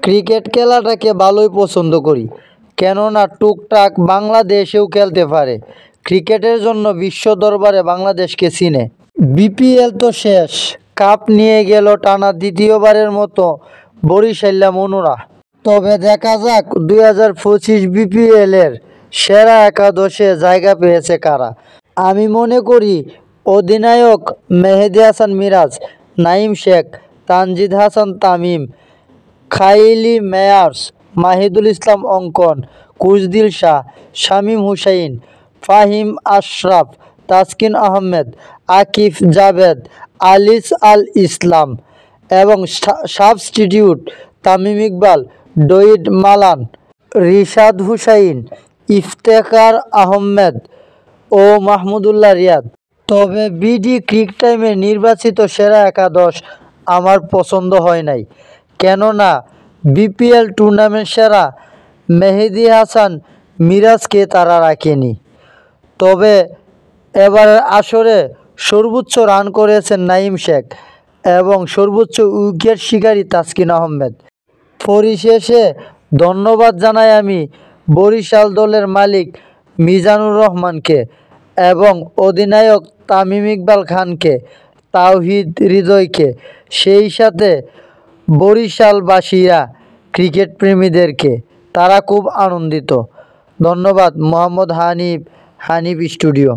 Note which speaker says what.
Speaker 1: Cricket খেলাটাকে ভালোই পছন্দ করি, কেননা টুকটাক বাংলাদেশেও খেলতে পারে। ক্রিকেটের জন্য বিশ্ব দরবারে বাংলাদেশকে চিনে। বিপিএল তো শেষ, কাপ নিয়ে গেল টানা দ্বিতীয়বারের মতো বরিশাল্লা মনুরা। তবে দেখা যাক 2025 বিপিএলের সেরা একাদশে জায়গা পেয়েছে কারা। আমি মনে করি অধিনায়ক মেহেদী হাসান মিরাজ, নাঈম শেখ, তানজিদ হাসান তামিম, কাইলি মেয়ার্স, মাহিদুল ইসলাম অঙ্কন, কুশদিল শাহ, শামীম হুসাইন, ফাহিম আশরাফ, তাসকিন আহমেদ, আকিব জাভেদ, আলিস আল ইসলাম এবং সাবস্টিটিউট তামিম ইকবাল, ডহিদ মালান, রিশাদ হুসাইন, ইফতেখার আহমেদ ও মাহমুদুল্লাহ রিয়াদ। তবে বিডি ক্রিক টাইমের নির্বাচিত সেরা একাদশ আমার পছন্দ হয় নাই, কেননা বিপিএল টুর্নামেন্ট সেরা মেহেদী হাসান মিরাজকে তারা রাখেনি। তবে এবারের আসরে সর্বোচ্চ রান করেছেন নাঈম শেখ এবং সর্বোচ্চ উইকেট শিকারী তাসকিন আহমেদ। পরিশেষে ধন্যবাদ জানাই আমি বরিশাল দলের মালিক মিজানুর রহমানকে এবং অধিনায়ক তামিম ইকবাল খানকে, তাওহিদ হৃদয়কে, সেই সাথে বরিশালবাসীরা ক্রিকেট প্রেমীদেরকে। তারা খুব আনন্দিত। ধন্যবাদ। মোহাম্মদ হানিফ, হানিফ স্টুডিও।